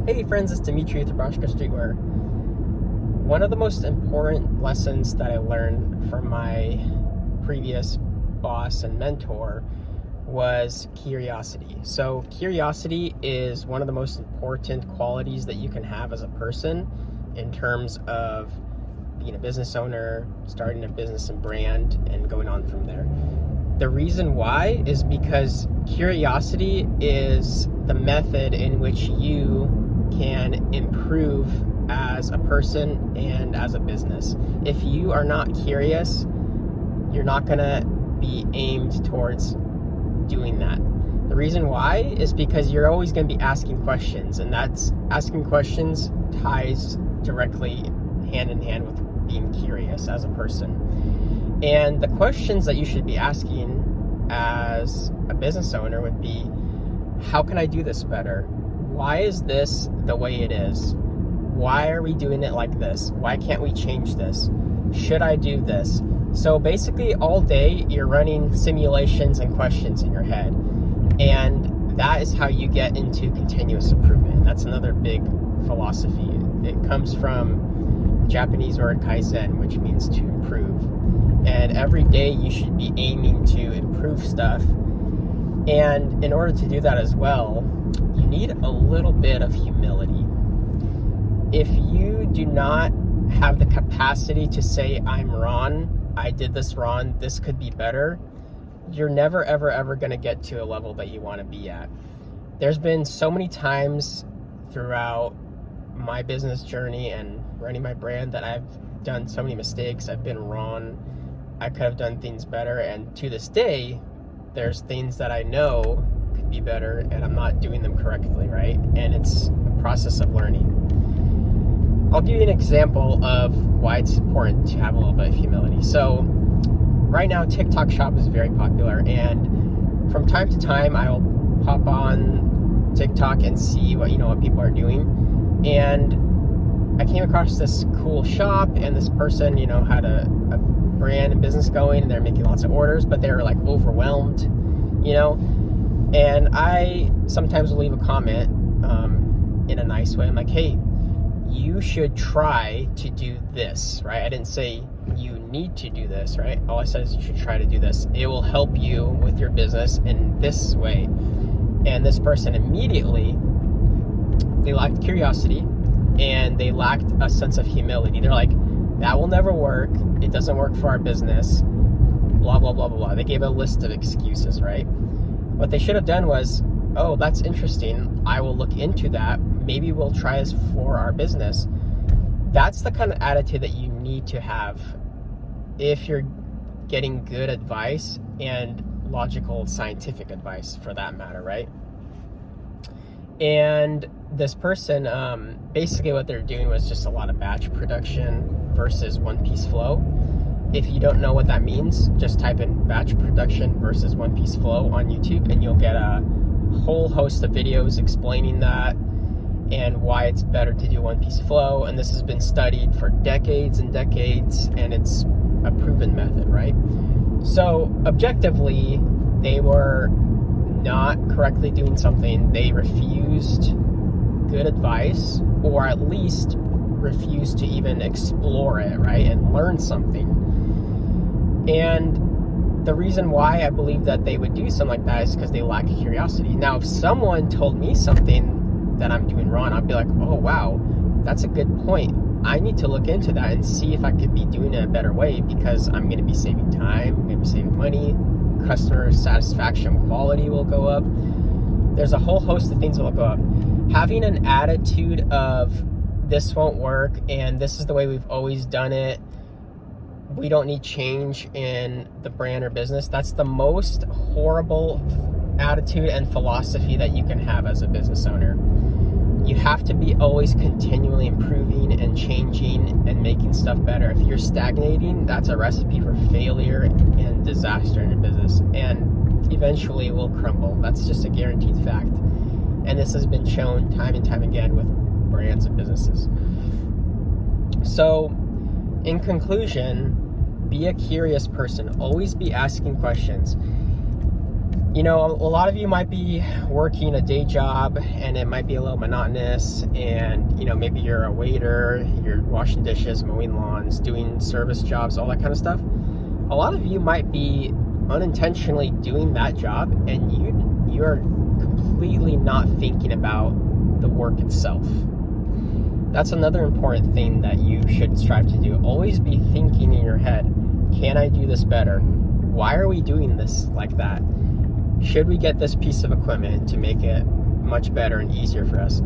Hey friends, it's Dimitri with Nebraska Streetwear. One of the most important lessons that I learned from my previous boss and mentor was curiosity. So curiosity is one of the most important qualities that you can have as a person in terms of being a business owner, starting a business and brand, and going on from there. The reason why is because curiosity is the method in which you can improve as a person and as a business. If you are not curious, you're not gonna be aimed towards doing that. The reason why is because you're always gonna be asking questions, and that's asking questions ties directly hand in hand with being curious as a person. And the questions that you should be asking as a business owner would be, how can I do this better? Why is this the way it is? Why are we doing it like this? Why can't we change this? Should I do this? So basically all day you're running simulations and questions in your head. And that is how you get into continuous improvement. That's another big philosophy. It comes from the Japanese word kaizen, which means to improve. And every day you should be aiming to improve stuff. And in order to do that as well, you need a little bit of humility. If you do not have the capacity to say, I'm wrong, I did this wrong, this could be better, you're never, ever going to get to a level that you want to be at. There's been so many times throughout my business journey and running my brand that I've done so many mistakes, I've been wrong, I could have done things better, and to this day, there's things that I know could be better and I'm not doing them correctly, right? And it's a process of learning. I'll give you an example of why it's important to have a little bit of humility. So right now TikTok Shop is very popular, and from time to time I'll pop on TikTok and see what people are doing. And I came across this cool shop, and this person had a brand and business going, and they're making lots of orders, but they're like overwhelmed, and I sometimes will leave a comment in a nice way. I'm like, hey, you should try to do this, right? I didn't say you need to do this, right? All I said is you should try to do this. It will help you with your business in this way. And this person immediately, they lacked curiosity and they lacked a sense of humility. They're like, that will never work. It doesn't work for our business. Blah, blah, blah, blah, blah. They gave a list of excuses, right? What they should have done was, oh, that's interesting. I will look into that. Maybe we'll try this for our business. That's the kind of attitude that you need to have if you're getting good advice and logical, scientific advice for that matter, right? And this person, basically what they're doing was just a lot of batch production versus one-piece flow. If you don't know what that means, just type in batch production versus one-piece flow on YouTube, and you'll get a whole host of videos explaining that and why it's better to do one-piece flow. And this has been studied for decades and decades, and it's a proven method, right? So objectively, they were not correctly doing something. They refused good advice, or at least refused to even explore it, right, and learn something. And the reason why I believe that they would do something like that is because they lack curiosity. Now, if someone told me something that I'm doing wrong, I'd be like, oh wow, that's a good point. I need to look into that and see if I could be doing it a better way, because I'm going to be saving time, I'm going to be saving money, customer satisfaction quality will go up. There's a whole host of things that will go up. Having an attitude of this won't work and this is the way we've always done it, we don't need change in the brand or business, that's the most horrible attitude and philosophy that you can have as a business owner. You have to be always continually improving and changing and making stuff better. If you're stagnating, that's a recipe for failure and disaster in your business, and eventually it will crumble. That's just a guaranteed fact. And this has been shown time and time again with brands and businesses. So, in conclusion, be a curious person. Always be asking questions. You know, a lot of you might be working a day job and it might be a little monotonous, and you know, maybe you're a waiter, you're washing dishes, mowing lawns, doing service jobs, all that kind of stuff. A lot of you might be unintentionally doing that job, and you're completely not thinking about the work itself. That's another important thing that you should strive to do. Always be thinking in your head, can I do this better? Why are we doing this like that? Should we get this piece of equipment to make it much better and easier for us?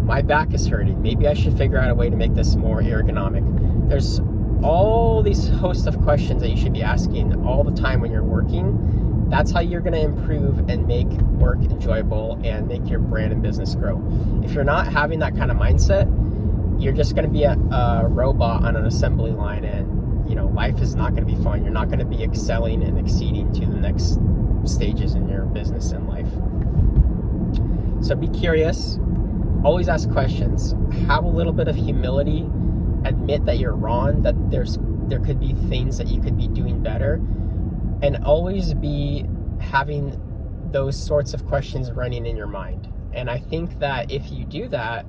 My back is hurting. Maybe I should figure out a way to make this more ergonomic. There's all these host of questions that you should be asking all the time when you're working. That's how you're going to improve and make work enjoyable and make your brand and business grow. If you're not having that kind of mindset, you're just going to be a robot on an assembly line, and you know, life is not going to be fun. You're not going to be excelling and exceeding to the next stages in your business and life. So be curious, always ask questions, have a little bit of humility, admit that you're wrong, that there could be things that you could be doing better, and always be having those sorts of questions running in your mind. And I think that if you do that,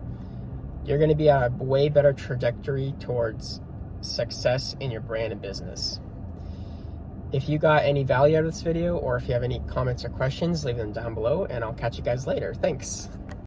you're going to be on a way better trajectory towards success in your brand and business. If you got any value out of this video, or if you have any comments or questions, leave them down below, and I'll catch you guys later. Thanks.